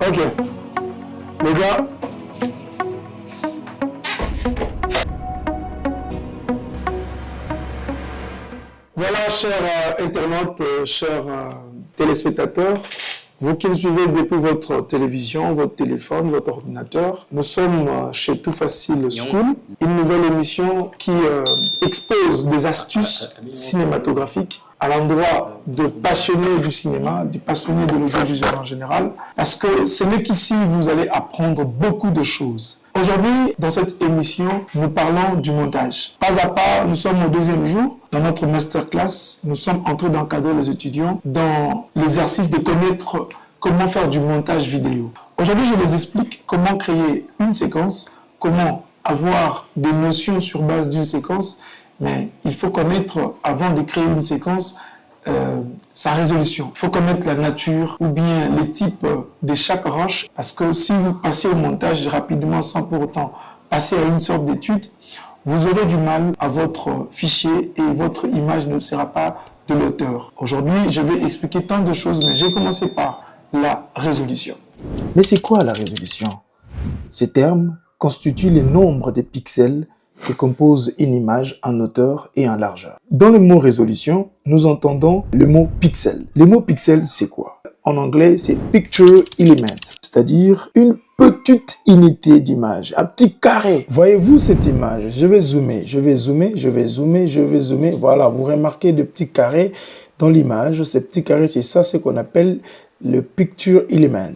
Ok, les gars, voilà, chers internautes, chers téléspectateurs, vous qui nous suivez depuis votre télévision, votre téléphone, votre ordinateur, nous sommes chez Tout Facile School, une nouvelle émission qui expose des astuces cinématographiques à l'endroit de passionnés du cinéma, des passionnés de l'audiovisuel en général, parce que c'est mieux qu'ici, vous allez apprendre beaucoup de choses. Aujourd'hui, dans cette émission, nous parlons du montage. Pas à pas, nous sommes au deuxième jour. Dans notre masterclass, nous sommes en train d'encadrer les étudiants dans l'exercice de connaître comment faire du montage vidéo. Aujourd'hui, je les explique comment créer une séquence, comment avoir des notions sur base d'une séquence, mais il faut connaître, avant de créer une séquence, sa résolution. Il faut connaître la nature ou bien les types de chaque roche, parce que si vous passez au montage rapidement sans pour autant passer à une sorte d'étude, vous aurez du mal à votre fichier et votre image ne sera pas de l'auteur. Aujourd'hui, je vais expliquer tant de choses, mais j'ai commencé par la résolution. Mais c'est quoi la résolution? Ces termes constituent le nombre de pixels qui composent une image en hauteur et en largeur. Dans le mot résolution, nous entendons le mot pixel. Le mot pixel, c'est quoi? En anglais, c'est picture element, c'est-à-dire une petite unité d'image, un petit carré. Voyez-vous cette image? Je vais zoomer, je vais zoomer, je vais zoomer, je vais zoomer. Voilà, vous remarquez de petits carrés dans l'image. Ces petits carrés, c'est ça, c'est qu'on appelle le picture element.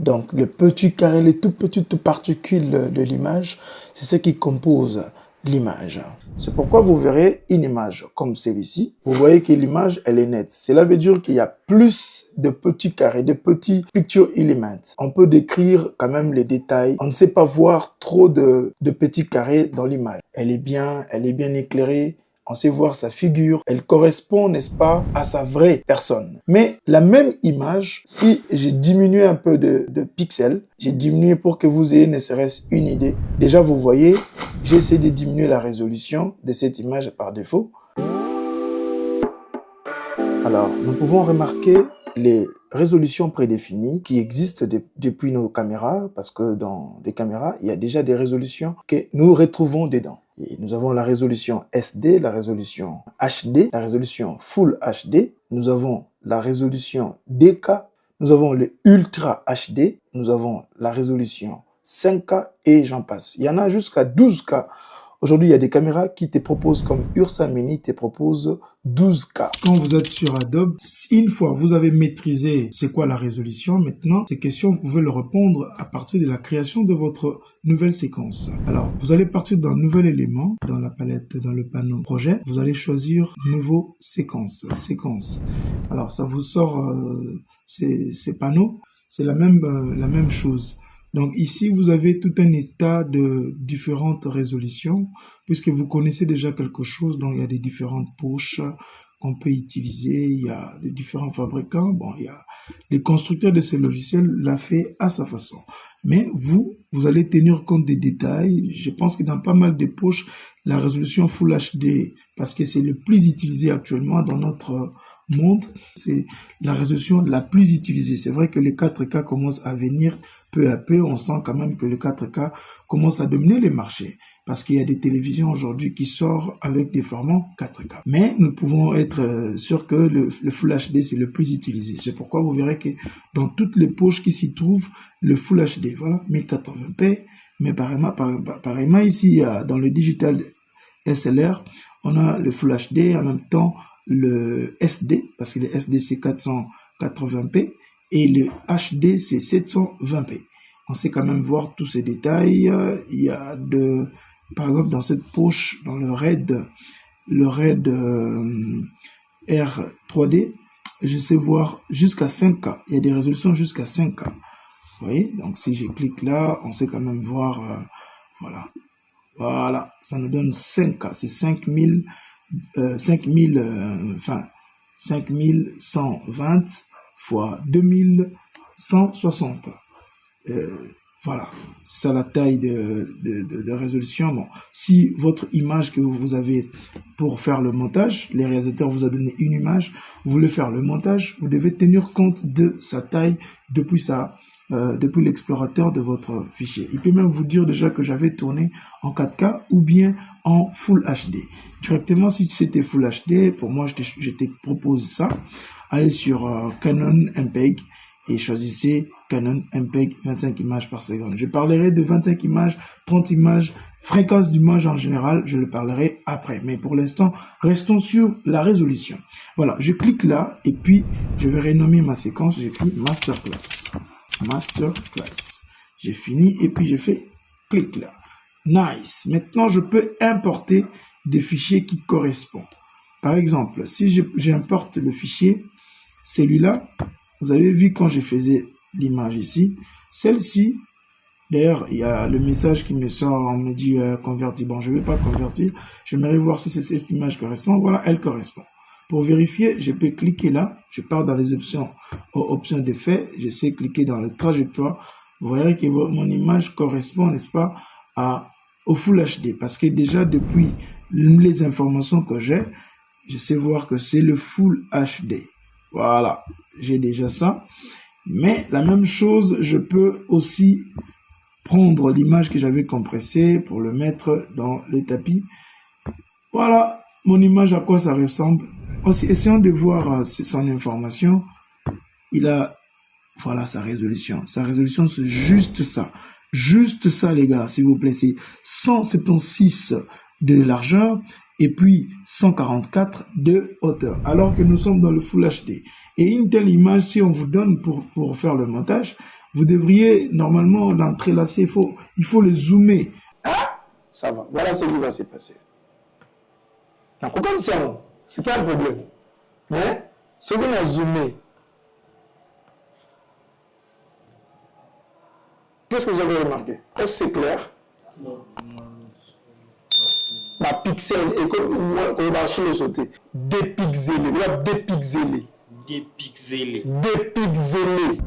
Donc, le petit carré, les toutes petites particules de l'image, c'est ce qui compose l'image. C'est pourquoi vous verrez une image comme celle-ci. Vous voyez que l'image, elle est nette. Cela veut dire qu'il y a plus de petits carrés, de petits picture elements. On peut décrire quand même les détails. On ne sait pas voir trop de petits carrés dans l'image. Elle est bien éclairée. On sait voir sa figure, elle correspond, n'est-ce pas, à sa vraie personne. Mais la même image, si j'ai diminué un peu de pixels, j'ai diminué pour que vous ayez ne serait-ce une idée. Déjà, vous voyez, j'ai essayé de diminuer la résolution de cette image par défaut. Alors, nous pouvons remarquer les résolutions prédéfinies qui existent depuis nos caméras, parce que dans des caméras, il y a déjà des résolutions que nous retrouvons dedans. Et nous avons la résolution SD, la résolution HD, la résolution Full HD, nous avons la résolution DK, nous avons le Ultra HD, nous avons la résolution 5K et j'en passe. Il y en a jusqu'à 12K. Aujourd'hui, il y a des caméras qui te proposent, comme Ursa Mini te propose 12K. Quand vous êtes sur Adobe, une fois vous avez maîtrisé c'est quoi la résolution, maintenant, ces questions, vous pouvez le répondre à partir de la création de votre nouvelle séquence. Alors, vous allez partir d'un nouvel élément dans la palette, dans le panneau projet. Vous allez choisir nouveau séquence. Alors, ça vous sort ces panneaux. C'est la même chose. Donc ici, vous avez tout un état de différentes résolutions, puisque vous connaissez déjà quelque chose, donc il y a des différentes poches qu'on peut utiliser, il y a des différents fabricants, bon, il y a les constructeurs de ces logiciels l'a fait à sa façon. Mais vous allez tenir compte des détails. Je pense que dans pas mal de poches, la résolution Full HD, parce que c'est le plus utilisé actuellement dans notre monde, c'est la résolution la plus utilisée. C'est vrai que les 4K commencent à venir peu à peu. On sent quand même que le 4K commence à dominer les marchés parce qu'il y a des télévisions aujourd'hui qui sortent avec des formats 4K. Mais nous pouvons être sûrs que le Full HD, c'est le plus utilisé. C'est pourquoi vous verrez que dans toutes les poches qui s'y trouvent, le Full HD, voilà, 1080p. Mais pareillement ici, dans le digital SLR, on a le Full HD, en même temps le SD, parce que le SD c'est 480p et le HD c'est 720p. On sait quand même voir tous ces détails. Il y a par exemple dans cette poche, dans le RAID R3D, je sais voir jusqu'à 5K. Il y a des résolutions jusqu'à 5K. Vous voyez, donc si je clique là, on sait quand même voir, voilà, ça nous donne 5K, c'est 5120 fois 2160. Voilà, c'est ça la taille de résolution. Bon, si votre image que vous avez pour faire le montage, les réalisateurs vous a donné une image, vous voulez faire le montage, vous devez tenir compte de sa taille depuis l'explorateur de votre fichier. Il peut même vous dire déjà que j'avais tourné en 4K ou bien en Full HD. Directement, si c'était Full HD, pour moi, je te propose ça. Allez sur Canon MPEG et choisissez Canon MPEG 25 images par seconde. Je parlerai de 25 images, 30 images, fréquence d'image en général, je le parlerai après. Mais pour l'instant, restons sur la résolution. Voilà, je clique là et puis je vais renommer ma séquence. J'écris Masterclass. Masterclass. J'ai fini et puis je fais clic là. Nice. Maintenant, je peux importer des fichiers qui correspondent. Par exemple, si j'importe le fichier, celui-là, vous avez vu quand je faisais l'image ici, celle-ci, d'ailleurs, il y a le message qui me sort, on me dit convertir. Bon, je ne vais pas convertir, j'aimerais voir si cette image correspond. Voilà, elle correspond. Pour vérifier, je peux cliquer là, je pars dans les options, aux options d'effet, je sais cliquer dans la trajectoire. Vous voyez que mon image correspond, n'est-ce pas, au Full HD. Parce que déjà, depuis les informations que j'ai, je sais voir que c'est le Full HD. Voilà, j'ai déjà ça. Mais la même chose, je peux aussi prendre l'image que j'avais compressée pour le mettre dans le tapis. Voilà, mon image, à quoi ça ressemble. Aussi, essayons de voir son information. Il a, voilà, sa résolution. Sa résolution, c'est juste ça. Juste ça, les gars, s'il vous plaît. C'est 176 de largeur et puis 144 de hauteur, alors que nous sommes dans le Full HD. Et une telle image, si on vous donne pour faire le montage, vous devriez normalement l'entrelacer, il faut le zoomer. Ah, ça va, voilà ce qui va se passer. Donc, comme ça, c'est pas un problème. Mais, ce qu'on a zoomé, qu'est-ce que vous avez remarqué? Est-ce que c'est clair? Non. Ma pixel, et comme on va sur le sauter, dépixelé, on va dépixelé. Dépixelé. Dépixelé.